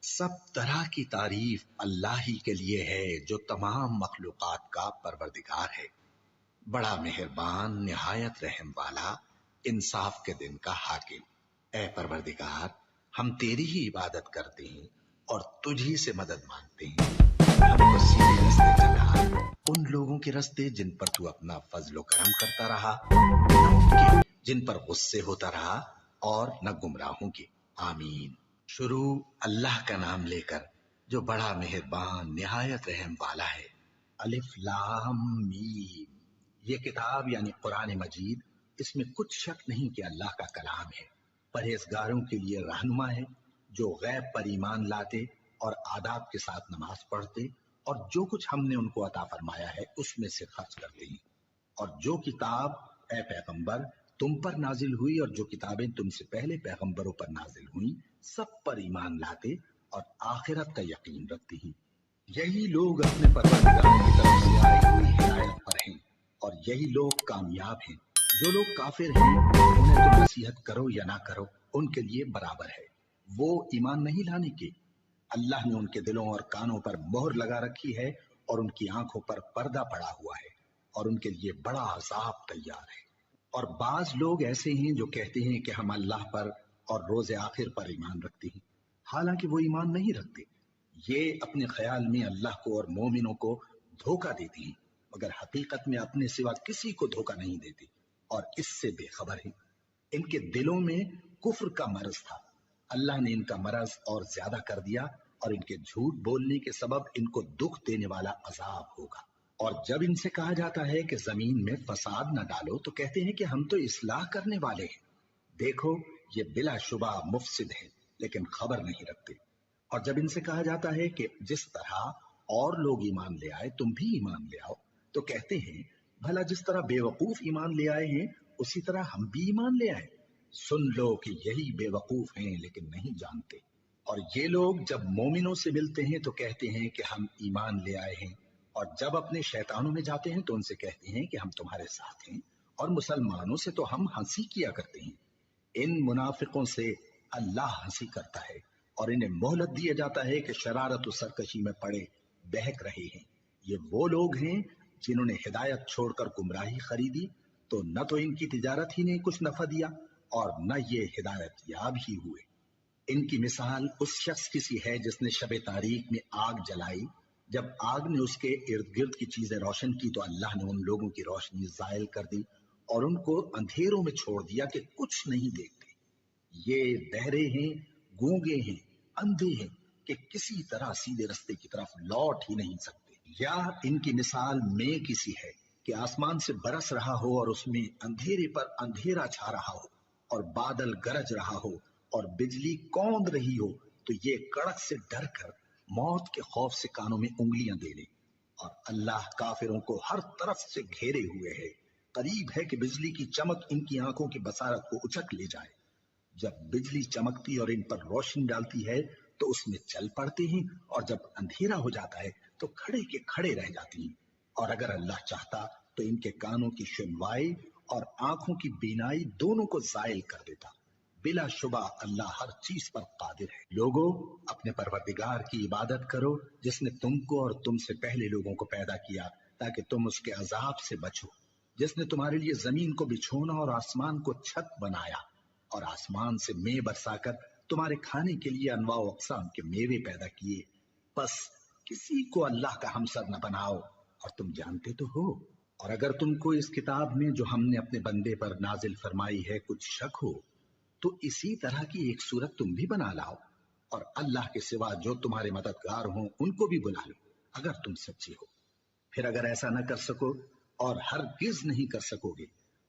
سب طرح کی تعریف اللہ ہی کے لیے ہے جو تمام مخلوقات کا پروردگار ہے، بڑا مہربان، نہایت رحم والا، انصاف کے دن کا حاکم۔ اے پروردگار، ہم تیری ہی عبادت کرتے ہیں اور تجھی سے مدد مانگتے ہیں۔ ہم کو سیدھے رستے چلا، ان لوگوں کے رستے جن پر تو اپنا فضل و کرم کرتا رہا، نہ ان کے جن پر غصے ہوتا رہا، اور نہ گمراہوں کے۔ آمین۔ شروع اللہ کا نام لے کر جو بڑا مہربان نہایت رحم والا ہے۔ الف لام میم۔ یہ کتاب یعنی قرآن مجید، اس میں کچھ شک نہیں کہ اللہ کا کلام ہے، پرہیزگاروں کے لیے رہنما ہے، جو غیب پر ایمان لاتے اور آداب کے ساتھ نماز پڑھتے اور جو کچھ ہم نے ان کو عطا فرمایا ہے اس میں سے خرچ کرتے ہیں، اور جو کتاب اے پیغمبر تم پر نازل ہوئی اور جو کتابیں تم سے پہلے پیغمبروں پر نازل ہوئیں سب پر ایمان لاتے اور آخرت کا یقین رکھتے ہیں۔ یہی لوگ اپنے پروردگار کی طرف سے آئی ہوئی ہدایت پر ہیں اور یہی لوگ کامیاب ہیں۔ جو لوگ کافر ہیں انہیں تم نصیحت کرو یا نہ کرو ان کے لیے برابر ہے، وہ ایمان نہیں لانے کے۔ اللہ نے ان کے دلوں اور کانوں پر مہر لگا رکھی ہے اور ان کی آنکھوں پر پردہ پڑا ہوا ہے اور ان کے لیے بڑا عذاب تیار ہے۔ اور بعض لوگ ایسے ہیں جو کہتے ہیں کہ ہم اللہ پر اور روز آخر پر ایمان رکھتے ہیں، حالانکہ وہ ایمان نہیں رکھتے۔ یہ اپنے خیال میں اللہ کو اور مومنوں کو دھوکہ دیتے ہیں، مگر حقیقت میں اپنے سوا کسی کو دھوکہ نہیں دیتے اور اس سے بے خبر ہیں۔ ان کے دلوں میں کفر کا مرض تھا، اللہ نے ان کا مرض اور زیادہ کر دیا اور ان کے جھوٹ بولنے کے سبب ان کو دکھ دینے والا عذاب ہوگا۔ اور جب ان سے کہا جاتا ہے کہ زمین میں فساد نہ ڈالو تو کہتے ہیں کہ ہم تو اصلاح کرنے والے ہیں۔ دیکھو یہ بلا شبہ مفسد ہے لیکن خبر نہیں رکھتے۔ اور جب ان سے کہا جاتا ہے کہ جس طرح اور لوگ ایمان لے آئے تم بھی ایمان لے آؤ تو کہتے ہیں بھلا جس طرح بے وقوف ایمان لے آئے ہیں اسی طرح ہم بھی ایمان لے آئے۔ سن لو کہ یہی بے وقوف ہیں لیکن نہیں جانتے۔ اور یہ لوگ جب مومنوں سے ملتے ہیں تو کہتے ہیں کہ ہم ایمان لے آئے ہیں، اور جب اپنے شیطانوں میں جاتے ہیں تو ان سے کہتے ہیں کہ ہم تمہارے ساتھ ہیں، اور مسلمانوں سے تو ہم ہنسی کیا کرتے ہیں۔ ان منافقوں سے اللہ ہنسی کرتا ہے اور انہیں مہلت دیا جاتا ہے کہ شرارت و سرکشی میں پڑے بہک رہے ہیں۔ یہ وہ لوگ ہیں جنہوں نے ہدایت چھوڑ کر گمراہی خریدی، تو نہ تو ان کی تجارت ہی نے کچھ نفع دیا اور نہ یہ ہدایت یاب ہی ہوئے۔ ان کی مثال اس شخص کی سی ہے جس نے شب تاریک میں آگ جلائی، جب آگ نے اس کے ارد گرد کی چیزیں روشن کی تو اللہ نے ان لوگوں کی روشنی زائل کر دی اور ان کو اندھیروں میں چھوڑ دیا کہ کچھ نہیں دیکھتے۔ یہ بہرے ہیں، گونگے ہیں، اندھے ہیں کہ کسی طرح سیدھے رستے کی طرف لوٹ ہی نہیں سکتے۔ یا ان کی مثال میں کسی ہے کہ آسمان سے برس رہا ہو اور اس میں اندھیرے پر اندھیرا چھا رہا ہو اور بادل گرج رہا ہو اور بجلی کوند رہی ہو تو یہ کڑک سے ڈر کر موت کے خوف سے کانوں میں انگلیاں دے لے۔ اور اللہ کافروں کو ہر طرف سے گھیرے ہوئے ہے، قریب ہے کہ بجلی کی چمک ان کی آنکھوں کی بصارت کو اچک لے جائے۔ جب بجلی چمکتی اور ان پر روشنی ڈالتی ہے تو اس میں چل پڑتے ہیں، اور جب اندھیرا ہو جاتا ہے تو کھڑے کے کھڑے رہ جاتی ہیں۔ اور اگر اللہ چاہتا تو ان کے کانوں کی سنوائی اور آنکھوں کی بینائی دونوں کو زائل کر دیتا۔ بلا شبہ اللہ ہر چیز پر قادر ہے۔ لوگو اپنے پروردگار کی عبادت کرو جس نے تم کو اور تم سے پہلے لوگوں کو پیدا کیا تاکہ تم اس کے عذاب سے بچو، جس نے تمہارے لیے زمین کو بچھونا اور آسمان کو چھت بنایا اور آسمان سے مے برسا کر تمہارے کھانے کے لیے انواع و اقسام کے میوے پیدا کیے۔ بس کسی کو اللہ کا ہمسر نہ بناؤ، اور تم جانتے تو ہو۔ اور اگر تم کو اس کتاب میں جو ہم نے اپنے بندے پر نازل فرمائی ہے کچھ شک ہو تو اسی طرح کی ایک صورت تم بھی بنا لاؤ، اور اللہ کے سوا جو تمہارے مددگار ہوں ان کو بھی بلا لو اگر تم سچے ہو۔ پھر اگر ایسا نہ کر سکو اور ہرگز نہیں کر سکو گے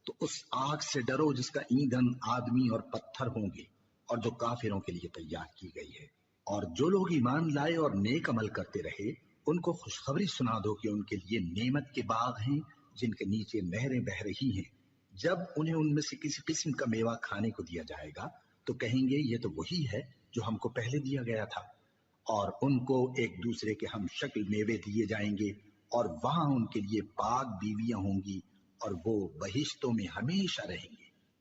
تو اس آگ سے ڈرو جس کا ایندھن آدمی اور پتھر ہوں گے اور جو کافروں کے لیے تیار کی گئی ہے۔ اور جو لوگ ایمان لائے اور نیک عمل کرتے رہے ان کو خوشخبری سنا دو کہ ان کے لیے نعمت کے باغ ہیں جن کے نیچے نہریں بہہ رہی ہیں۔ جب انہیں ان میں سے کسی قسم کا میوہ کھانے کو دیا جائے گا تو کہیں گے یہ تو وہی ہے جو ہم کو پہلے دیا گیا تھا، اور ان کو ایک دوسرے کے ہم شکل میوے دیے جائیں گے اور وہاں ان کے لیے پاک بیویاں ہوں گی اور وہ بہشتوں میں ہمیشہ رہیں گے۔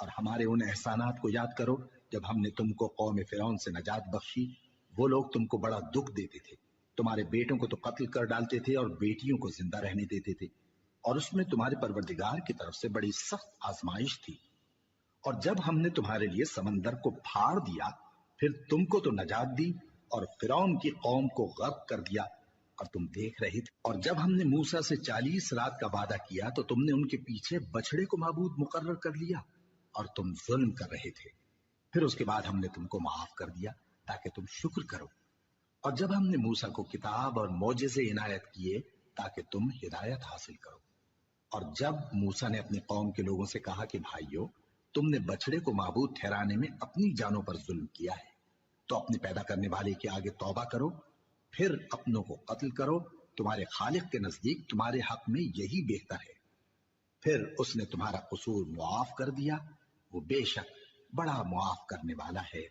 اور ہمارے ان احسانات کو یاد کرو جب ہم نے تم کو قوم فرعون سے نجات بخشی. وہ لوگ تم کو بڑا دکھ دیتے تھے، تمہارے بیٹوں کو تو قتل کر ڈالتے تھے اور بیٹیوں کو زندہ رہنے دیتے تھے، اور اس میں تمہارے پروردگار کی طرف سے بڑی سخت آزمائش تھی. اور جب ہم نے تمہارے لیے سمندر کو پھاڑ دیا، پھر تم کو تو نجات دی اور فرعون کی قوم کو غرق کر دیا، اور تم دیکھ رہے تھے. اور جب ہم نے موسیٰ سے 40 رات کا وعدہ کیا تو تم نے ان کے پیچھے بچڑے کو معبود مقرر کر لیا اور تم ظلم کر رہے تھے. پھر اس کے بعد ہم نے تم کو معاف کر دیا تاکہ تم شکر کرو. اور جب ہم نے موسیٰ کو کتاب اور معجزے عنایت کیے تاکہ تم ہدایت حاصل کرو. اور جب موسیٰ نے اپنی قوم کے لوگوں سے کہا کہ بھائیو، تم نے بچڑے کو معبود ٹھہرانے میں اپنی جانوں پر ظلم کیا ہے، تو اپنے پیدا کرنے والے کے آگے توبہ کرو، پھر اپنوں کو قتل کرو، تمہارے خالق کے نزدیک تمہارے حق میں یہی بہتر ہے. پھر اس نے تمہارا قصور معاف کر دیا، وہ بے شک بڑا معاف کرنے والا ہے،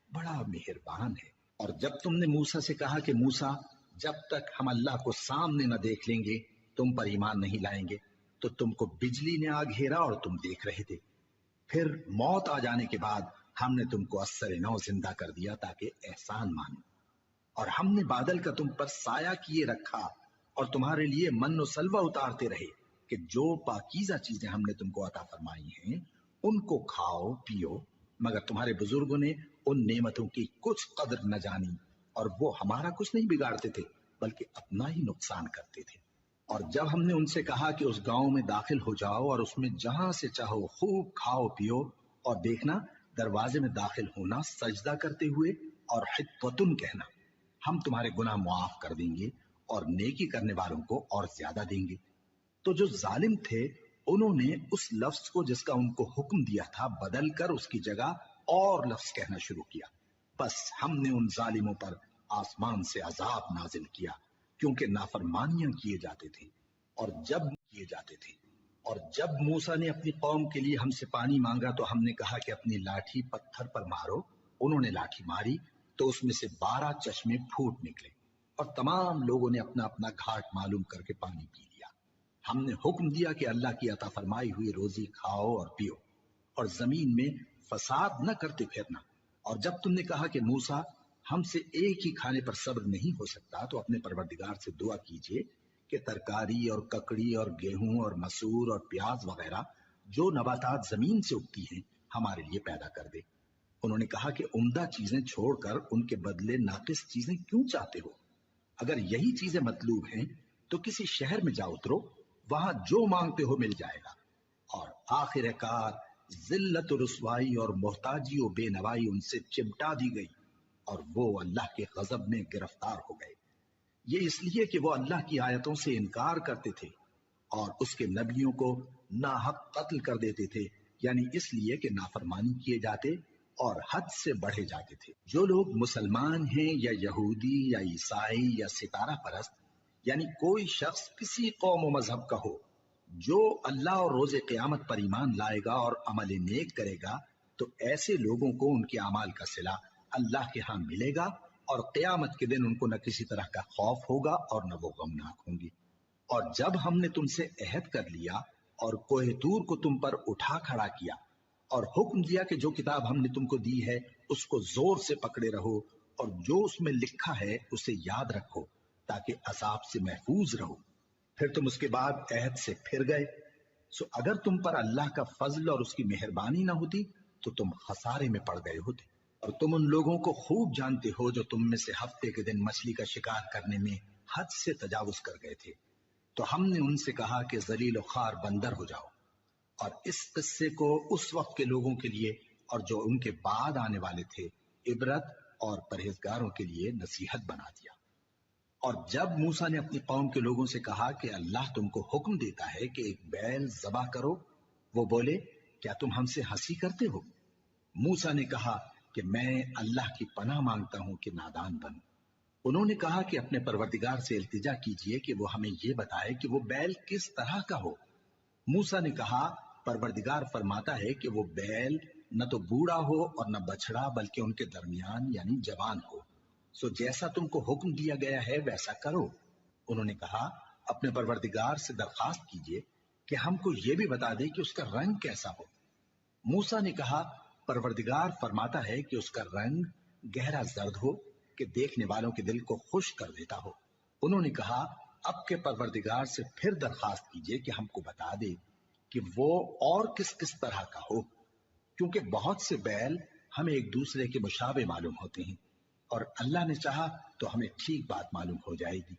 بڑا مہربان ہے. اور جب تم نے موسیٰ سے کہا کہ موسیٰ، جب تک ہم اللہ کو سامنے نہ دیکھ لیں گے تم پر ایمان نہیں لائیں گے، تو تم کو بجلی نے آ گھیرا اور تم دیکھ رہے تھے. پھر موت آ جانے کے بعد ہم نے تم کو اثر نو زندہ کر دیا تاکہ احسان مانو. اور ہم نے بادل کا تم پر سایہ کیے رکھا اور تمہارے لیے من و سلوہ اتارتے رہے کہ جو پاکیزہ چیزیں ہم نے تم کو عطا فرمائی ہیں ان کو کھاؤ پیو، مگر تمہارے بزرگوں نے ان نعمتوں کی کچھ قدر نہ جانی، اور وہ ہمارا کچھ نہیں بگاڑتے تھے بلکہ اپنا ہی نقصان کرتے تھے. اور جب ہم نے ان سے کہا کہ اس گاؤں میں داخل ہو جاؤ اور اس میں جہاں سے چاہو خوب کھاؤ پیو، اور دیکھنا دروازے میں داخل ہونا سجدہ کرتے ہوئے اور حطتن کہنا، ہم تمہارے گناہ معاف کر دیں گے اور نیکی کرنے والوں کو اور زیادہ دیں گے. تو جو ظالم تھے انہوں نے اس لفظ کو جس کا ان کو حکم دیا تھا بدل کر اس کی جگہ اور لفظ کہنا شروع کیا. بس ہم نے ان ظالموں پر آسمان سے عذاب نازل کیا کیونکہ نافرمانیاں کیے جاتے تھے. اور جب موسیٰ نے اپنی قوم کے لیے ہم سے پانی مانگا تو ہم نے کہا کہ اپنی لاٹھی پتھر پر مارو. انہوں نے لاٹھی ماری تو اس میں سے 12 چشمے پھوٹ نکلے اور تمام لوگوں نے اپنا اپنا گھاٹ معلوم کر کے پانی پی لیا. ہم نے حکم دیا کہ اللہ کی عطا فرمائی ہوئی روزی کھاؤ اور پیو اور زمین میں فساد نہ کرتے پھرنا. اور جب تم نے کہا کہ موسیٰ، ہم سے ایک ہی کھانے پر صبر نہیں ہو سکتا، تو اپنے پروردگار سے دعا کیجئے کہ ترکاری اور ککڑی اور گیہوں اور مسور اور پیاز وغیرہ جو نباتات زمین سے اگتی ہیں ہمارے لیے پیدا کر دے. انہوں نے کہا کہ عمدہ چیزیں چھوڑ کر ان کے بدلے ناقص چیزیں کیوں چاہتے ہو؟ اگر یہی چیزیں مطلوب ہیں تو کسی شہر میں جا اترو، وہاں جو مانگتے ہو مل جائے گا. اور آخر کار ذلت و رسوائی اور محتاجی و بے نوائی ان سے چمٹا دی گئی اور وہ اللہ کے غضب میں گرفتار ہو گئے. یہ اس لیے کہ وہ اللہ کی آیتوں سے انکار کرتے تھے اور اس کے نبیوں کو ناحق قتل کر دیتے تھے، یعنی اس لیے کہ نافرمانی کیے جاتے اور حد سے بڑھے جاتے تھے. جو لوگ مسلمان ہیں یا یہودی یا عیسائی یا ستارہ پرست، یعنی کوئی شخص کسی قوم و مذہب کا ہو، جو اللہ اور روز قیامت پر ایمان لائے گا اور عمل نیک کرے گا، تو ایسے لوگوں کو ان کے اعمال کا صلہ اللہ کے ہاں ملے گا اور قیامت کے دن ان کو نہ کسی طرح کا خوف ہوگا اور نہ وہ غمناک ہوں گی. اور جب ہم نے تم سے عہد کر لیا اور کوہ طور کو تم پر اٹھا کھڑا کیا اور حکم دیا کہ جو کتاب ہم نے تم کو دی ہے اس کو زور سے پکڑے رہو اور جو اس میں لکھا ہے اسے یاد رکھو تاکہ عذاب سے محفوظ رہو، پھر تم اس کے بعد عہد سے پھر گئے، سو اگر تم پر اللہ کا فضل اور اس کی مہربانی نہ ہوتی تو تم خسارے میں پڑ گئے ہوتے. اور تم ان لوگوں کو خوب جانتے ہو جو تم میں سے ہفتے کے دن مچھلی کا شکار کرنے میں حد سے تجاوز کر گئے تھے، تو ہم نے ان سے کہا کہ ذلیل و خوار بندر ہو جاؤ. اور اس قصے کو اس وقت کے لوگوں کے لیے اور جو ان کے بعد آنے والے تھے عبرت اور پرہیزگاروں کے لیے نصیحت بنا دیا. اور جب موسیٰ نے اپنی قوم کے لوگوں سے کہا کہ اللہ تم کو حکم دیتا ہے کہ ایک بیل ذبح کرو، وہ بولے کیا تم ہم سے ہنسی کرتے ہو؟ موسیٰ نے کہا کہ میں اللہ کی پناہ مانگتا ہوں کہ نادان بنوں. انہوں نے کہا کہ اپنے پروردگار سے التجا کیجئے کہ وہ ہمیں یہ بتائے کہ وہ بیل کس طرح کا ہو. موسیٰ نے کہا پروردگار فرماتا ہے کہ وہ بیل نہ تو بوڑھا ہو اور نہ بچڑا بلکہ ان کے درمیان یعنی جوان ہو، سو جیسا تم کو حکم دیا گیا ہے ویسا کرو. انہوں نے کہا اپنے پروردگار سے درخواست کیجئے کہ ہم کو یہ بھی بتا دے کہ اس کا رنگ کیسا ہو. موسیٰ نے کہا پروردگار فرماتا ہے کہ اس کا رنگ گہرا زرد ہو کہ دیکھنے والوں کے دل کو خوش کر دیتا ہو۔ انہوں نے کہا اب کے پروردگار سے پھر درخواست کیجئے کہ ہم کو بتا دے کہ وہ اور کس کس طرح کا ہو، کیونکہ بہت سے بیل ہمیں ایک دوسرے کے مشابہ معلوم ہوتے ہیں، اور اللہ نے چاہا تو ہمیں ٹھیک بات معلوم ہو جائے گی۔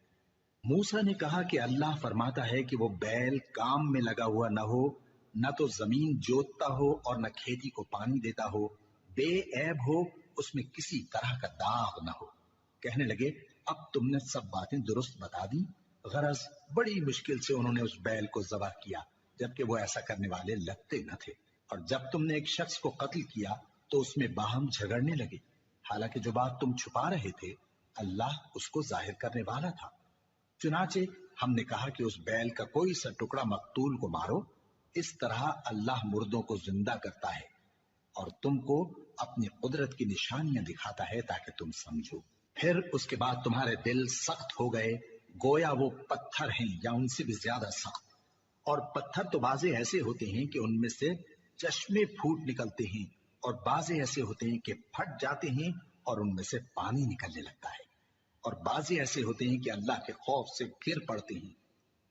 موسیٰ نے کہا کہ اللہ فرماتا ہے کہ وہ بیل کام میں لگا ہوا نہ ہو، نہ تو زمین جوتتا ہو اور نہ کھیتی کو پانی دیتا ہو، بے عیب ہو، اس میں کسی طرح کا داغ نہ ہو۔ کہنے لگے اب تم نے سب باتیں درست بتا دی۔ غرض بڑی مشکل سے انہوں نے اس بیل کو ذبح کیا، جبکہ وہ ایسا کرنے والے لگتے نہ تھے۔ اور جب تم نے ایک شخص کو قتل کیا تو اس میں باہم جھگڑنے لگے، حالانکہ جو بات تم چھپا رہے تھے اللہ اس کو ظاہر کرنے والا تھا۔ چنانچہ ہم نے کہا کہ اس بیل کا کوئی سا ٹکڑا مقتول کو مارو، اس طرح اللہ مردوں کو زندہ کرتا ہے اور تم کو اپنی قدرت کی نشانیاں دکھاتا ہے تاکہ تم سمجھو۔ پھر اس کے بعد تمہارے دل سخت ہو گئے گویا وہ پتھر ہیں یا ان سے بھی زیادہ سخت، اور پتھر تو بعضے ایسے ہوتے ہیں کہ ان میں سے چشمے پھوٹ نکلتے ہیں، اور بعضے ایسے ہوتے ہیں کہ پھٹ جاتے ہیں اور ان میں سے پانی نکلنے لگتا ہے، اور بعضے ایسے ہوتے ہیں کہ اللہ کے خوف سے گر پڑتے ہیں،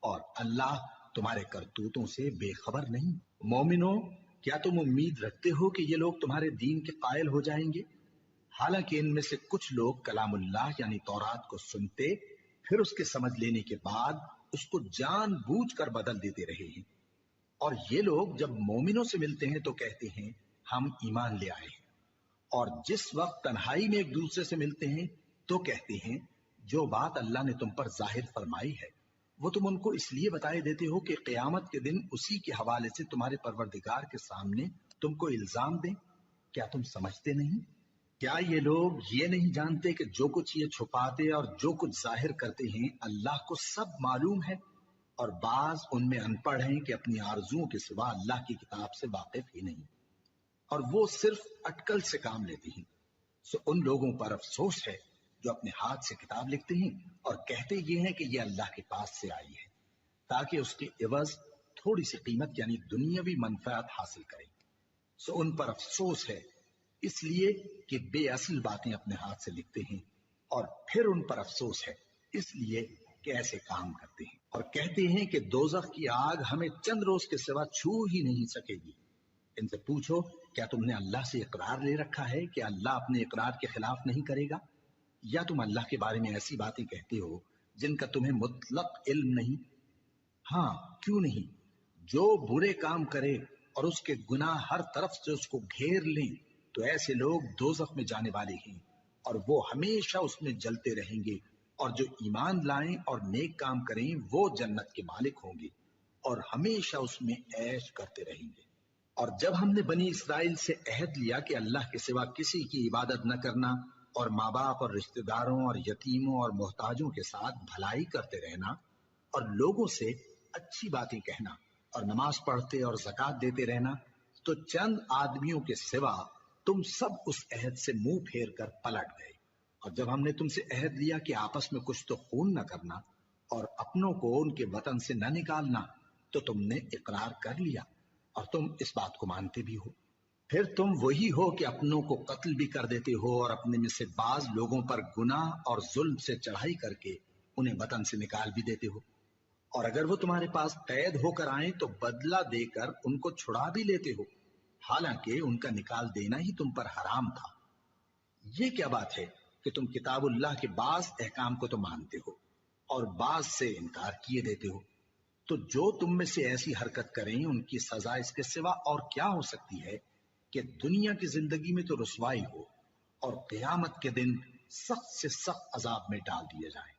اور اللہ تمہارے کرتوتوں سے بے خبر نہیں۔ مومنو، کیا تم امید رکھتے ہو کہ یہ لوگ تمہارے دین کے قائل ہو جائیں گے؟ حالانکہ ان میں سے کچھ لوگ کلام اللہ یعنی تورات کو سنتے پھر اس کے سمجھ لینے کے بعد اس کو جان بوجھ کر بدل دیتے رہے ہیں، اور یہ لوگ جب مومنوں سے ملتے ہیں تو کہتے ہیں ہم ایمان لے آئے ہیں، اور جس وقت تنہائی میں ایک دوسرے سے ملتے ہیں تو کہتے ہیں جو بات اللہ نے تم پر ظاہر فرمائی ہے وہ تم ان کو اس لیے بتائے دیتے ہو کہ قیامت کے دن اسی کے حوالے سے تمہارے پروردگار کے سامنے تم کو الزام دیں۔ کیا تم سمجھتے نہیں؟ کیا یہ لوگ یہ نہیں جانتے کہ جو کچھ یہ چھپاتے اور جو کچھ ظاہر کرتے ہیں اللہ کو سب معلوم ہے، اور بعض ان میں ان پڑھ ہیں کہ اپنی آرزوؤں کے سوا اللہ کی کتاب سے واقف ہی نہیں، اور وہ صرف اٹکل سے کام لیتے ہیں۔ سو ان لوگوں پر افسوس ہے جو اپنے ہاتھ سے کتاب لکھتے ہیں اور کہتے یہ ہیں کہ یہ اللہ کے پاس سے آئی ہے تاکہ اس کے عوض تھوڑی سی قیمت یعنی دنیاوی منفعت حاصل کریں۔ سو ان پر افسوس ہے اس لیے کہ بے اصل باتیں اپنے ہاتھ سے لکھتے ہیں، اور پھر ان پر افسوس ہے اس لیے کہ ایسے کام کرتے ہیں، اور کہتے ہیں کہ دوزخ کی آگ ہمیں چند روز کے سوا چھو ہی نہیں سکے گی۔ ان سے پوچھو کیا تم نے اللہ سے اقرار لے رکھا ہے کہ اللہ اپنے اقرار کے خلاف نہیں کرے گا، یا تم اللہ کے بارے میں ایسی باتیں کہتے ہو جن کا تمہیں مطلق علم نہیں؟ ہاں کیوں نہیں، جو برے کام کرے اور اس کے گناہ ہر طرف سے اس کو گھیر لیں تو ایسے لوگ دوزخ میں جانے والے ہیں، اور وہ ہمیشہ اس میں جلتے رہیں گے، اور جو ایمان لائیں اور نیک کام کریں وہ جنت کے مالک ہوں گے اور ہمیشہ اس میں عیش کرتے رہیں گے۔ اور جب ہم نے بنی اسرائیل سے عہد لیا کہ اللہ کے سوا کسی کی عبادت نہ کرنا، اور ماں باپ اور رشتہ داروں اور یتیموں اور محتاجوں کے ساتھ بھلائی کرتے رہنا، اور لوگوں سے اچھی باتیں کہنا، اور نماز پڑھتے اور زکوٰۃ دیتے رہنا، تو چند آدمیوں کے سوا تم سب اس عہد سے منہ پھیر کر پلٹ گئے۔ اور جب ہم نے تم سے عہد لیا کہ آپس میں کچھ تو خون نہ کرنا اور اپنوں کو ان کے وطن سے نہ نکالنا، تو تم نے اقرار کر لیا اور تم اس بات کو مانتے بھی ہو۔ پھر تم وہی ہو کہ اپنوں کو قتل بھی کر دیتے ہو اور اپنے میں سے بعض لوگوں پر گناہ اور ظلم سے چڑھائی کر کے انہیں وطن سے نکال بھی دیتے ہو، اور اگر وہ تمہارے پاس قید ہو کر آئیں تو بدلہ دے کر ان کو چھڑا بھی لیتے ہو، حالانکہ ان کا نکال دینا ہی تم پر حرام تھا۔ یہ کیا بات ہے کہ تم کتاب اللہ کے بعض احکام کو تو مانتے ہو اور بعض سے انکار کیے دیتے ہو؟ تو جو تم میں سے ایسی حرکت کریں ان کی سزا اس کے سوا اور کیا ہو سکتی ہے کہ دنیا کی زندگی میں تو رسوائی ہو اور قیامت کے دن سخت سے سخت عذاب میں ڈال دیے جائیں۔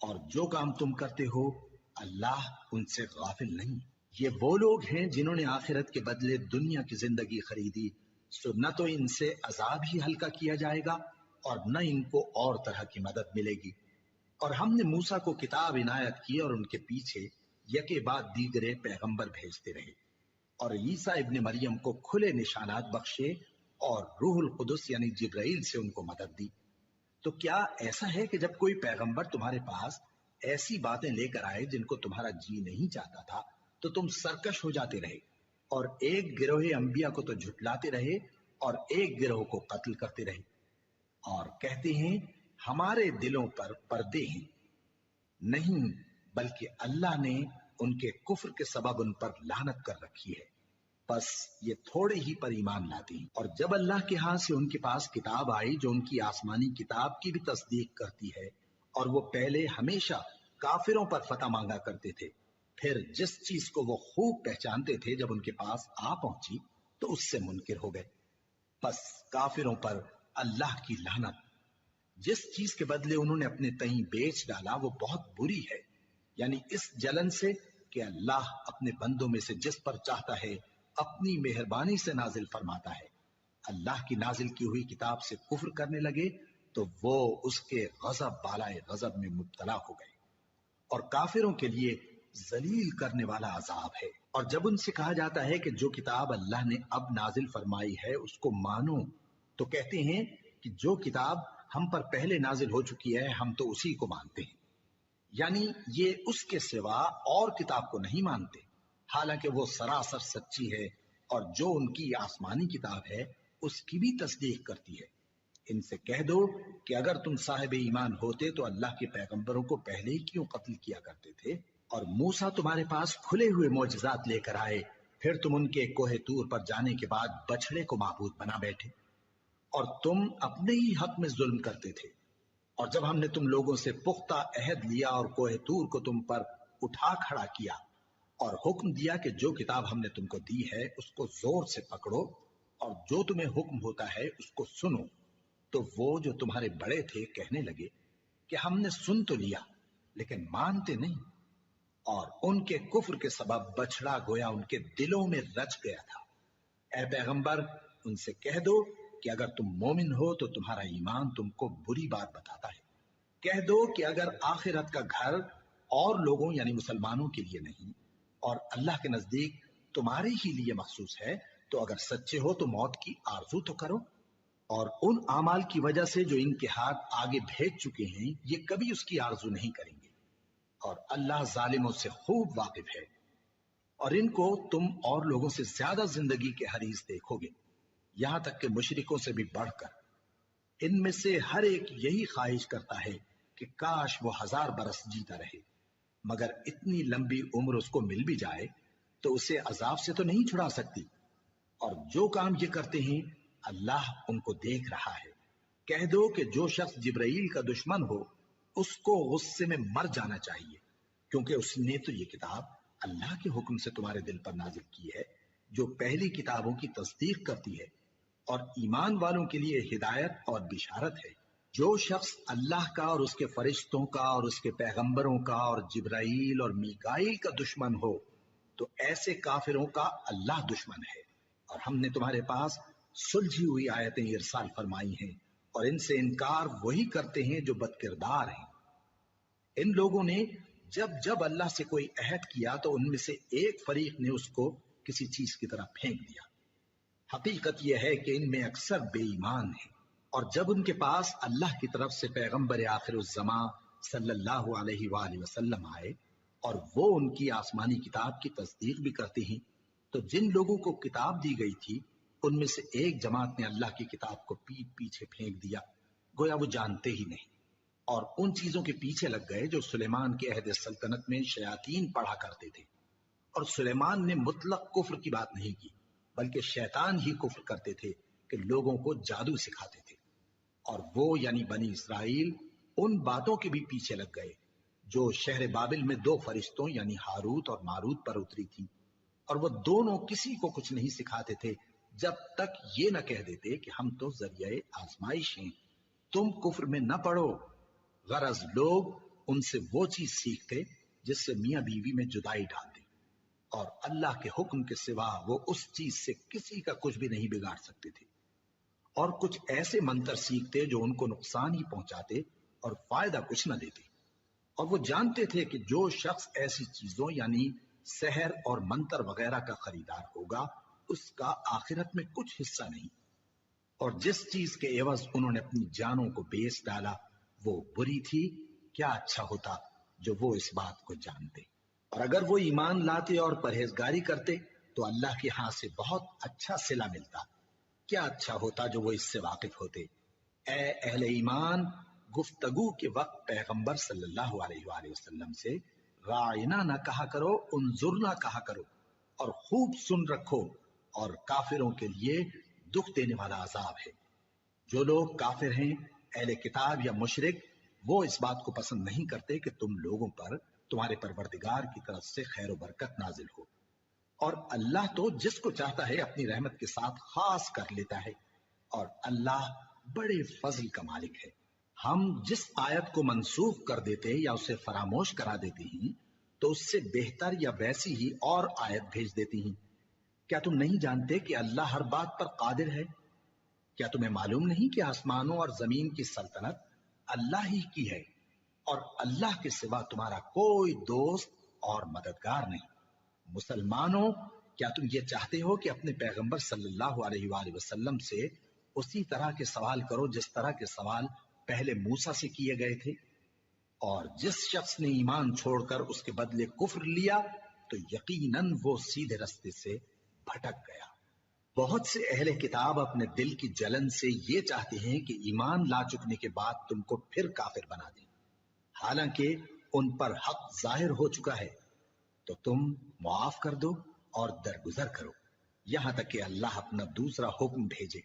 اور جو کام تم کرتے ہو اللہ ان سے غافل نہیں۔ یہ وہ لوگ ہیں جنہوں نے آخرت کے بدلے دنیا کی زندگی خریدی، سو نہ تو ان سے عذاب ہی ہلکا کیا جائے گا اور نہ ان کو اور طرح کی مدد ملے گی۔ اور ہم نے موسیٰ کو کتاب عنایت کی اور ان کے پیچھے یکے بعد دیگرے پیغمبر بھیجتے رہے، اور عیسیٰ ابن مریم کو کھلے نشانات بخشے اور روح القدس یعنی جبرائیل سے ان کو مدد دی۔ تو کیا ایسا ہے کہ جب کوئی پیغمبر تمہارے پاس ایسی باتیں لے کر آئے جن کو تمہارا جی نہیں چاہتا تھا تو تم سرکش ہو جاتے رہے اور ایک گروہ انبیاء کو تو جھٹلاتے رہے اور ایک گروہ کو قتل کرتے رہے، اور کہتے ہیں ہمارے دلوں پر پردے ہیں، نہیں بلکہ اللہ نے ان کے کفر کے سبب ان پر لعنت کر رکھی ہے، بس یہ تھوڑے ہی پر ایمان لاتے ہیں۔ اور جب اللہ کے ہاں سے ان کے پاس کتاب آئی جو ان کی آسمانی کتاب کی بھی تصدیق کرتی ہے، اور وہ پہلے ہمیشہ کافروں پر فتح مانگا کرتے تھے، پھر جس چیز کو وہ خوب پہچانتے تھے جب ان کے پاس آ پہنچی تو اس سے منکر ہو گئے، بس کافروں پر اللہ کی لعنت۔ جس چیز کے بدلے انہوں نے اپنے تئیں بیچ ڈالا وہ بہت بری ہے، یعنی اس جلن سے کہ اللہ اپنے بندوں میں سے جس پر چاہتا ہے اپنی مہربانی سے نازل فرماتا ہے۔ اللہ کی نازل کی ہوئی کتاب سے کفر کرنے لگے تو وہ اس کے غضب بالائے غضب میں مبتلا ہو گئے، اور کافروں کے لیے ذلیل کرنے والا عذاب ہے۔ اور جب ان سے کہا جاتا ہے کہ جو کتاب اللہ نے اب نازل فرمائی ہے اس کو مانو، تو کہتے ہیں کہ جو کتاب ہم پر پہلے نازل ہو چکی ہے ہم تو اسی کو مانتے ہیں، یعنی یہ اس کے سوا اور کتاب کو نہیں مانتے، حالانکہ وہ سراسر سچی ہے، اور جو ان کی آسمانی کتاب ہے اس کی بھی تصدیق کرتی ہے۔ ان سے کہہ دو کہ اگر تم صاحب ایمان ہوتے تو اللہ کے پیغمبروں کو پہلے ہی کیوں قتل کیا کرتے تھے؟ اور موسیٰ تمہارے پاس کھلے ہوئے معجزات لے کر آئے، پھر تم ان کے کوہ طور پر جانے کے بعد بچڑے کو معبود بنا بیٹھے، اور تم اپنے ہی حق میں ظلم کرتے تھے۔ اور جب ہم نے تم لوگوں سے پختہ عہد لیا اور کوہ طور کو تم پر اٹھا کھڑا کیا اور حکم دیا کہ جو کتاب ہم نے تم کو دی ہے اس کو زور سے پکڑو اور جو تمہیں حکم ہوتا ہے اس کو سنو، تو وہ جو تمہارے بڑے تھے کہنے لگے کہ ہم نے سن تو لیا لیکن مانتے نہیں، اور ان کے کفر کے سبب بچڑا گویا ان کے دلوں میں رچ گیا تھا۔ اے پیغمبر ان سے کہہ دو کہ اگر تم مومن ہو تو تمہارا ایمان تم کو بری بات بتاتا ہے، کہہ دو کہ اگر آخرت کا گھر اور لوگوں یعنی مسلمانوں کے لیے نہیں اور اللہ کے نزدیک تمہارے ہی لیے مخصوص ہے تو اگر سچے ہو تو موت کی آرزو تو کرو، اور ان اعمال کی وجہ سے جو ان کے ہاتھ آگے بھیج چکے ہیں یہ کبھی اس کی آرزو نہیں کریں گے، اور اللہ ظالموں سے خوب واقف ہے۔ اور ان کو تم اور لوگوں سے زیادہ زندگی کے حریص دیکھو گے، یہاں تک کہ مشرکوں سے بھی بڑھ کر۔ ان میں سے ہر ایک یہی خواہش کرتا ہے کہ کاش وہ 1000 برس جیتا رہے، مگر اتنی لمبی عمر اس کو مل بھی جائے تو اسے عذاب سے تو نہیں چھڑا سکتی، اور جو کام یہ کرتے ہیں اللہ ان کو دیکھ رہا ہے۔ کہہ دو کہ جو شخص جبرائیل کا دشمن ہو اس کو غصے میں مر جانا چاہیے، کیونکہ اس نے تو یہ کتاب اللہ کے حکم سے تمہارے دل پر نازل کی ہے جو پہلی کتابوں کی تصدیق کرتی ہے، اور ایمان والوں کے لیے ہدایت اور بشارت ہے۔ جو شخص اللہ کا اور اس کے فرشتوں کا اور اس کے پیغمبروں کا اور جبرائیل اور میکائیل کا دشمن ہو تو ایسے کافروں کا اللہ دشمن ہے۔ اور ہم نے تمہارے پاس سلجھی ہوئی آیتیں ارسال فرمائی ہیں، اور ان سے انکار وہی کرتے ہیں جو بد کردار ہیں۔ ان لوگوں نے جب جب اللہ سے کوئی عہد کیا تو ان میں سے ایک فریق نے اس کو کسی چیز کی طرح پھینک دیا۔ حقیقت یہ ہے کہ ان میں اکثر بے ایمان ہیں، اور جب ان کے پاس اللہ کی طرف سے پیغمبر آخر الزمان صلی اللہ علیہ وآلہ وسلم آئے اور وہ ان کی آسمانی کتاب کی تصدیق بھی کرتے ہیں، تو جن لوگوں کو کتاب دی گئی تھی ان میں سے ایک جماعت نے اللہ کی کتاب کو پیٹ پیچھے پھینک دیا، گویا وہ جانتے ہی نہیں، اور ان چیزوں کے پیچھے لگ گئے جو سلیمان کے عہد سلطنت میں شیاطین پڑھا کرتے تھے۔ اور سلیمان نے مطلق کفر کی بات نہیں کی، بلکہ شیطان ہی کفر کرتے تھے کہ لوگوں کو جادو سکھاتے تھے، اور وہ یعنی بنی اسرائیل ان باتوں کے بھی پیچھے لگ گئے جو شہر بابل میں 2 فرشتوں یعنی ہاروت اور ماروت پر اتری تھی، اور وہ دونوں کسی کو کچھ نہیں سکھاتے تھے جب تک یہ نہ کہہ دیتے کہ ہم تو ذریعہ آزمائش ہیں، تم کفر میں نہ پڑو۔ غرض لوگ ان سے وہ چیز سیکھتے جس سے میاں بیوی میں جدائی ڈال دے، اور اللہ کے حکم کے سوا وہ اس چیز سے کسی کا کچھ بھی نہیں بگاڑ سکتے تھے، اور کچھ ایسے منتر سیکھتے جو ان کو نقصان ہی پہنچاتے اور فائدہ کچھ نہ دیتے، اور وہ جانتے تھے کہ جو شخص ایسی چیزوں یعنی سحر اور منتر وغیرہ کا خریدار ہوگا اس کا آخرت میں کچھ حصہ نہیں، اور جس چیز کے عوض انہوں نے اپنی جانوں کو بیچ ڈالا وہ بری تھی، کیا اچھا ہوتا جو وہ اس بات کو جانتے۔ اور اگر وہ ایمان لاتے اور پرہیزگاری کرتے تو اللہ کے ہاں سے بہت اچھا صلہ ملتا۔ کیا اچھا ہوتا جو وہ اس سے واقف ہوتے۔ اے اہل ایمان، گفتگو کے وقت پیغمبر صلی اللہ علیہ وآلہ وسلم سے راعنا نہ کہا کرو، انظرنا کہا کرو، اور خوب سن رکھو، اور کافروں کے لیے دکھ دینے والا عذاب ہے۔ جو لوگ کافر ہیں، اہل کتاب یا مشرک، وہ اس بات کو پسند نہیں کرتے کہ تم لوگوں پر تمہارے پروردگار کی طرف سے خیر و برکت نازل ہو، اور اللہ تو جس کو چاہتا ہے اپنی رحمت کے ساتھ خاص کر لیتا ہے، اور اللہ بڑے فضل کا مالک ہے۔ ہم جس آیت کو منسوخ کر دیتے یا اسے فراموش کرا دیتے ہیں تو اس سے بہتر یا ویسی ہی اور آیت بھیج دیتی ہیں۔ کیا تم نہیں جانتے کہ اللہ ہر بات پر قادر ہے؟ کیا تمہیں معلوم نہیں کہ آسمانوں اور زمین کی سلطنت اللہ ہی کی ہے، اور اللہ کے سوا تمہارا کوئی دوست اور مددگار نہیں؟ مسلمانوں، کیا تم یہ چاہتے ہو کہ اپنے پیغمبر صلی اللہ علیہ وآلہ وسلم سے اسی طرح کے سوال کرو جس طرح کے سوال پہلے موسیٰ سے کیے گئے تھے؟ اور جس شخص نے ایمان چھوڑ کر اس کے بدلے کفر لیا تو یقیناً وہ سیدھے رستے سے بھٹک گیا۔ بہت سے اہل کتاب اپنے دل کی جلن سے یہ چاہتے ہیں کہ ایمان لا چکنے کے بعد تم کو پھر کافر بنا دیں، حالانکہ ان پر حق ظاہر ہو چکا ہے۔ تو تم معاف کر دو اور درگزر کرو یہاں تک کہ اللہ اپنا دوسرا حکم بھیجے۔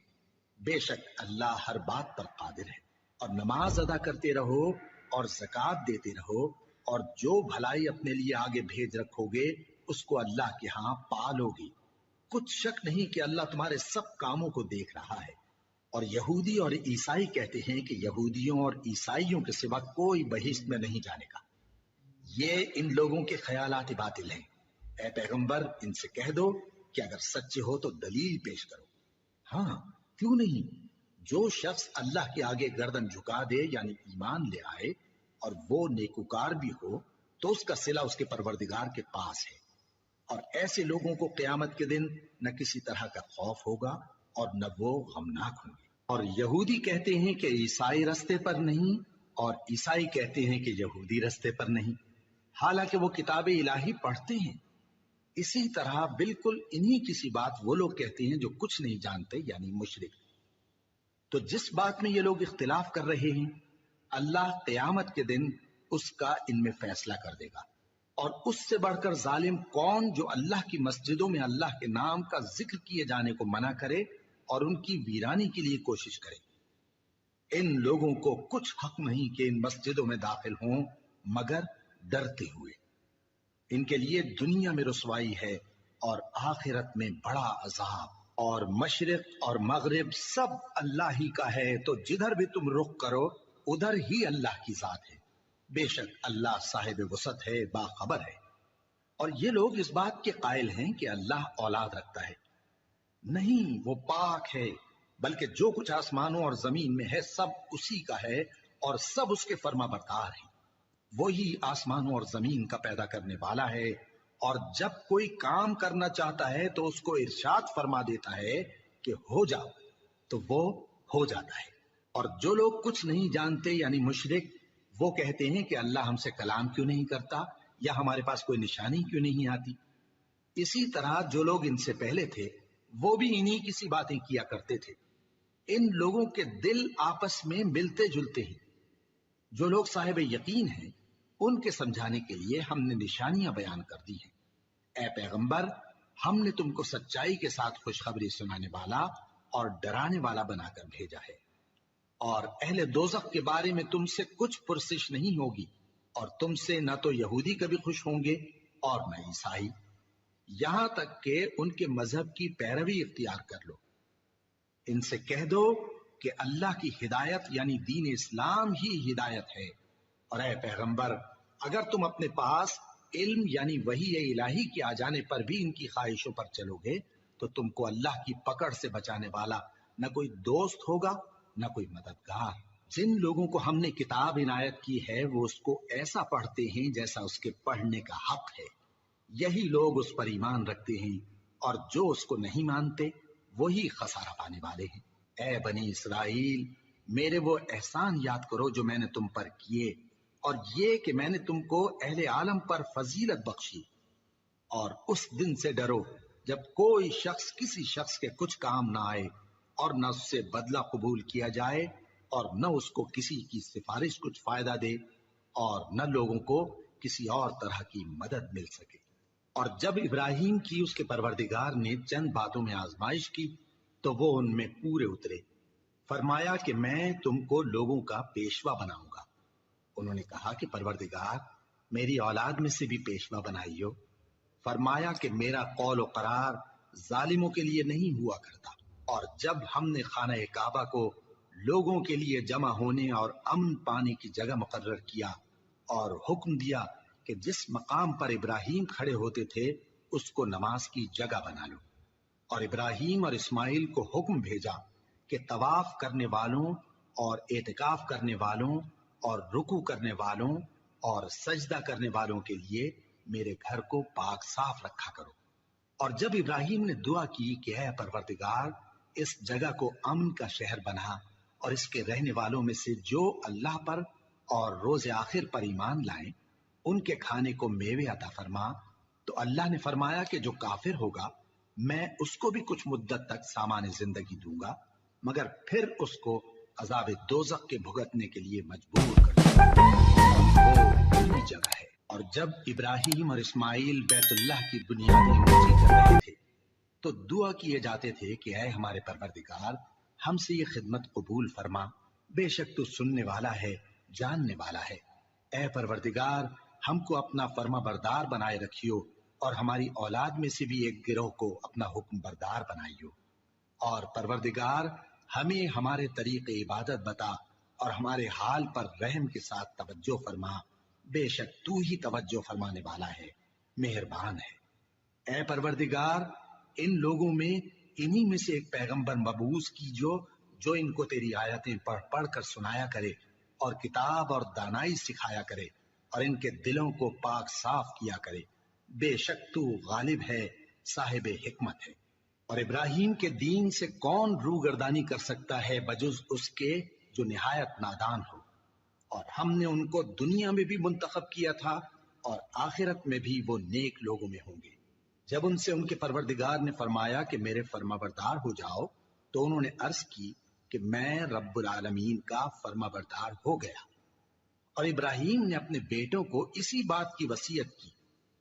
بے شک اللہ ہر بات پر قادر ہے۔ اور نماز ادا کرتے رہو اور زکوٰۃ دیتے رہو، اور جو بھلائی اپنے لیے آگے بھیج رکھو گے اس کو اللہ کے ہاں پالو گے۔ کچھ شک نہیں کہ اللہ تمہارے سب کاموں کو دیکھ رہا ہے۔ اور یہودی اور عیسائی کہتے ہیں کہ یہودیوں اور عیسائیوں کے سوا کوئی بہشت میں نہیں جانے کا۔ یہ ان لوگوں کے خیالات باطل ہیں۔ اے پیغمبر، ان سے کہہ دو کہ اگر سچے ہو تو دلیل پیش کرو۔ ہاں، کیوں نہیں؟ جو شخص اللہ کے آگے گردن جھکا دے یعنی ایمان لے آئے اور وہ نیکوکار بھی ہو تو اس کا صلہ اس کے پروردگار کے پاس ہے، اور ایسے لوگوں کو قیامت کے دن نہ کسی طرح کا خوف ہوگا اور نہ وہ غمناک ہوں گے۔ اور یہودی کہتے ہیں کہ عیسائی رستے پر نہیں، اور عیسائی کہتے ہیں کہ یہودی رستے پر نہیں، حالانکہ وہ کتاب الہی پڑھتے ہیں۔ اسی طرح بالکل انہی کسی بات وہ لوگ کہتے ہیں جو کچھ نہیں جانتے یعنی مشرک۔ تو جس بات میں یہ لوگ اختلاف کر رہے ہیں اللہ قیامت کے دن اس کا ان میں فیصلہ کر دے گا۔ اور اس سے بڑھ کر ظالم کون جو اللہ کی مسجدوں میں اللہ کے نام کا ذکر کیے جانے کو منع کرے اور ان کی ویرانی کے لیے کوشش کرے۔ ان لوگوں کو کچھ حق نہیں کہ ان مسجدوں میں داخل ہوں مگر ڈرتے ہوئے۔ ان کے لیے دنیا میں رسوائی ہے اور آخرت میں بڑا عذاب۔ اور مشرق اور مغرب سب اللہ ہی کا ہے، تو جدھر بھی تم رخ کرو ادھر ہی اللہ کی ذات ہے۔ بے شک اللہ صاحب وسعت ہے، باخبر ہے۔ اور یہ لوگ اس بات کے قائل ہیں کہ اللہ اولاد رکھتا ہے۔ نہیں، وہ پاک ہے، بلکہ جو کچھ آسمانوں اور زمین میں ہے سب اسی کا ہے، اور سب اس کے فرما بردار ہیں۔ وہی آسمانوں اور زمین کا پیدا کرنے والا ہے، اور جب کوئی کام کرنا چاہتا ہے تو اس کو ارشاد فرما دیتا ہے کہ ہو جاؤ، تو وہ ہو جاتا ہے۔ اور جو لوگ کچھ نہیں جانتے یعنی مشرک، وہ کہتے ہیں کہ اللہ ہم سے کلام کیوں نہیں کرتا، یا ہمارے پاس کوئی نشانی کیوں نہیں آتی۔ اسی طرح جو لوگ ان سے پہلے تھے وہ بھی انہی کسی باتیں کیا کرتے تھے۔ ان لوگوں کے دل آپس میں ملتے جلتے ہیں۔ جو لوگ صاحب یقین ہیں ان کے سمجھانے کے لیے ہم نے نشانیاں بیان کر دی ہیں۔ اے پیغمبر، ہم نے تم کو سچائی کے ساتھ خوشخبری سنانے والا اور ڈرانے والا بنا کر بھیجا ہے۔ اور اہل دوزخ کے بارے میں تم سے کچھ پرسش نہیں ہوگی، اور تم سے نہ تو یہودی کبھی خوش ہوں گے اور نہ عیسائی، یہاں تک کہ ان کے مذہب کی پیروی اختیار کر لو۔ ان سے کہہ دو کہ اللہ کی ہدایت یعنی دین اسلام ہی ہدایت ہے۔ اور اے پیغمبر، اگر تم اپنے پاس علم یعنی وحی الہی کے آ جانے پر بھی ان کی خواہشوں پر چلو گے تو تم کو اللہ کی پکڑ سے بچانے والا نہ کوئی دوست ہوگا نہ کوئی مددگار۔ جن لوگوں کو ہم نے کتاب عنایت کی ہے وہ اس کو ایسا پڑھتے ہیں جیسا اس کے پڑھنے کا حق ہے، یہی لوگ اس پر ایمان رکھتے ہیں، اور جو اس کو نہیں مانتے وہی خسارہ پانے والے ہیں۔ اے بنی اسرائیل، میرے وہ احسان یاد کرو جو میں نے تم پر کیے، اور یہ کہ میں نے تم کو اہل عالم پر فضیلت بخشی۔ اور اس دن سے ڈرو جب کوئی شخص کسی شخص کے کچھ کام نہ آئے اور نہ اس سے بدلہ قبول کیا جائے اور نہ اس کو کسی کی سفارش کچھ فائدہ دے اور نہ لوگوں کو کسی اور طرح کی مدد مل سکے۔ اور جب ابراہیم کی اس کے پروردگار نے چند باتوں میں آزمائش کی تو وہ ان میں پورے اترے۔ فرمایا کہ میں تم کو لوگوں کا پیشوا بناؤں گا۔ انہوں نے کہا کہ پروردگار میری اولاد میں سے بھی پیشوا بنائیو۔ فرمایا کہ میرا قول و قرار ظالموں کے لیے نہیں ہوا کرتا۔ اور جب ہم نے خانہ کعبہ کو لوگوں کے لیے جمع ہونے اور امن پانے کی جگہ مقرر کیا اور حکم دیا کہ جس مقام پر ابراہیم کھڑے ہوتے تھے اس کو نماز کی جگہ بنا لو، اور ابراہیم اور اسماعیل کو حکم بھیجا کہ طواف کرنے والوں اور اعتکاف کرنے والوں اور رکوع کرنے والوں اور سجدہ کرنے والوں کے لیے میرے گھر کو پاک صاف رکھا کرو۔ اور جب ابراہیم نے دعا کی کہ اے پروردگار اس جگہ کو امن کا شہر بنا اور اس کے رہنے والوں میں سے جو اللہ پر اور روز آخر پر ایمان لائیں ان کے کھانے کو میوے عطا فرما، تو اللہ نے فرمایا کہ جو کافر ہوگا میں اس کو بھی کچھ مدت تک سامان زندگی دوں گا، مگر پھر اس کو عذاب دوزخ کے بھگتنے کے لیے مجبور کر دوں گا، اور وہ وہی جگہ ہے۔ اور جب ابراہیم اور اسماعیل بیت اللہ کی بنیادیں اونچی کر رہے تھے تو دعا کیے جاتے تھے کہ اے ہمارے پروردگار ہم سے یہ خدمت قبول فرما، بے شک تو سننے والا ہے، جاننے والا ہے۔ اے پروردگار ہم کو اپنا فرما بردار بنائے رکھیو اور ہماری اولاد میں سے بھی ایک گروہ کو اپنا حکم بردار بنائیو، اور پروردگار ہمیں ہمارے طریق عبادت بتا اور ہمارے حال پر رحم کے ساتھ توجہ فرما، بے شک تو ہی توجہ فرمانے والا ہے، مہربان ہے۔ اے پروردگار ان لوگوں میں انہی میں سے ایک پیغمبر مبعوث کیجو جو ان کو تیری آیتیں پڑھ پڑھ کر سنایا کرے اور کتاب اور دانائی سکھایا کرے اور ان کے دلوں کو پاک صاف کیا کرے، بے شک تو غالب ہے، صاحب حکمت ہے۔ اور ابراہیم کے دین سے کون روگردانی کر سکتا ہے بجز اس کے جو نہایت نادان ہو، اور ہم نے ان کو دنیا میں بھی منتخب کیا تھا اور آخرت میں بھی وہ نیک لوگوں میں ہوں گے۔ جب ان سے ان کے پروردگار نے فرمایا کہ میرے فرما بردار ہو جاؤ تو انہوں نے عرض کی کہ میں رب العالمین کا فرما بردار ہو گیا۔ اور ابراہیم نے اپنے بیٹوں کو اسی بات کی وصیت کی،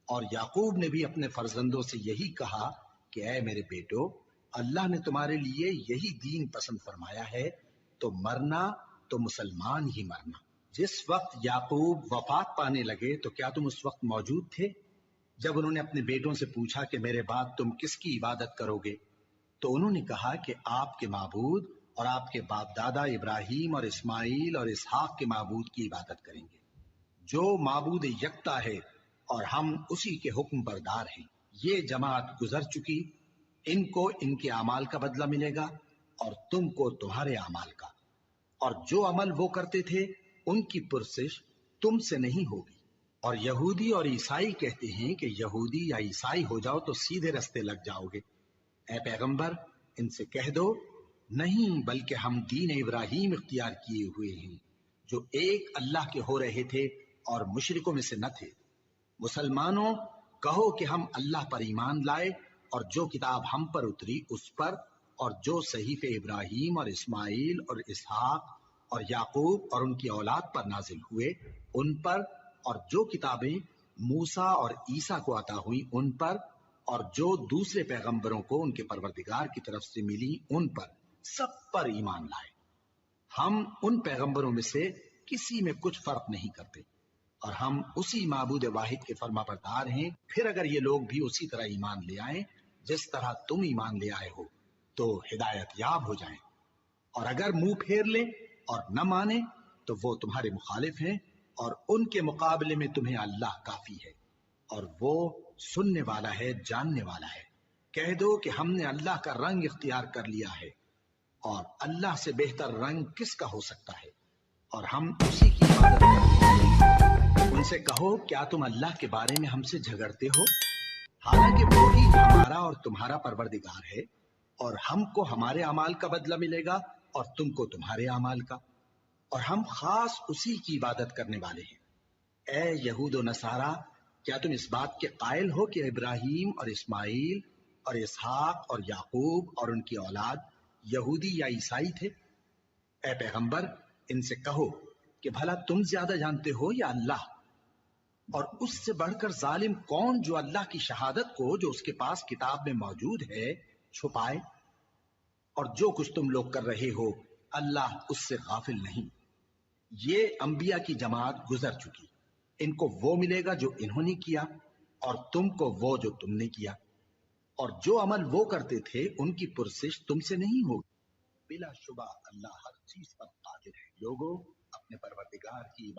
اور یعقوب نے بھی اپنے فرزندوں سے یہی کہا کہ اے میرے بیٹو اللہ نے تمہارے لیے یہی دین پسند فرمایا ہے، تو مرنا تو مسلمان ہی مرنا۔ جس وقت یعقوب وفات پانے لگے تو کیا تم اس وقت موجود تھے جب انہوں نے اپنے بیٹوں سے پوچھا کہ میرے بعد تم کس کی عبادت کرو گے؟ تو انہوں نے کہا کہ آپ کے معبود اور آپ کے باپ دادا ابراہیم اور اسماعیل اور اسحاق کے معبود کی عبادت کریں گے، جو معبود یکتا ہے اور ہم اسی کے حکم بردار ہیں۔ یہ جماعت گزر چکی، ان کو ان کے اعمال کا بدلہ ملے گا اور تم کو تمہارے اعمال کا، اور جو عمل وہ کرتے تھے ان کی پرسش تم سے نہیں ہوگی۔ اور یہودی اور عیسائی کہتے ہیں کہ یہودی یا عیسائی ہو جاؤ تو سیدھے رستے لگ جاؤ گے۔ اے پیغمبر ان سے کہہ دو نہیں، بلکہ ہم دین ابراہیم اختیار کیے ہوئے ہیں جو ایک اللہ کے ہو رہے تھے اور مشرکوں میں سے نہ تھے۔ مسلمانوں کہو کہ ہم اللہ پر ایمان لائے اور جو کتاب ہم پر اتری اس پر، اور جو صحیفے ابراہیم اور اسماعیل اور اسحاق اور یعقوب اور ان کی اولاد پر نازل ہوئے ان پر، اور جو کتابیں موسیٰ اور عیسیٰ کو عطا ہوئی ان پر، اور جو دوسرے پیغمبروں کو ان کے پروردگار کی طرف سے ملی ان پر، سب پر ایمان لائے۔ ہم ان پیغمبروں میں سے کسی میں کچھ فرق نہیں کرتے، اور ہم اسی معبود واحد کے فرما بردار ہیں۔ پھر اگر یہ لوگ بھی اسی طرح ایمان لے آئیں جس طرح تم ایمان لے آئے ہو تو ہدایت یاب ہو جائیں، اور اگر منہ پھیر لیں اور نہ مانے تو وہ تمہارے مخالف ہیں، اور ان کے مقابلے میں تمہیں اللہ کافی ہے، اور وہ سننے والا ہے، جاننے والا ہے۔ کہہ دو کہ ہم نے اللہ کا رنگ اختیار کر لیا ہے، اور اللہ سے بہتر رنگ کس کا ہو سکتا ہے، اور ہم اسی کی عبادت کرتے ہیں۔ ان سے کہو کیا تم اللہ کے بارے میں ہم سے جھگڑتے ہو، حالانکہ وہی ہمارا اور تمہارا پروردگار ہے، اور ہم کو ہمارے اعمال کا بدلہ ملے گا اور تم کو تمہارے اعمال کا، اور ہم خاص اسی کی عبادت کرنے والے ہیں۔ اے یہود و نصارا کیا تم اس بات کے قائل ہو کہ ابراہیم اور اسماعیل اور اسحاق اور یعقوب اور ان کی اولاد یہودی یا عیسائی تھے؟ اے پیغمبر ان سے کہو کہ بھلا تم زیادہ جانتے ہو یا اللہ؟ اور اس سے بڑھ کر ظالم کون جو اللہ کی شہادت کو جو اس کے پاس کتاب میں موجود ہے چھپائے؟ اور جو کچھ تم لوگ کر رہے ہو اللہ اس سے غافل نہیں۔ یہ انبیاء کی جماعت گزر چکی، ان کو وہ ملے گا جو انہوں نے کیا، اور تم کو وہ جو تم نے کیا، اور جو عمل وہ کرتے تھے ان کی پرسش تم سے نہیں ہوگی۔ بلا شبہ اللہ ہر چیز پر قادر ہے۔ لوگوں اپنے پروردگار کی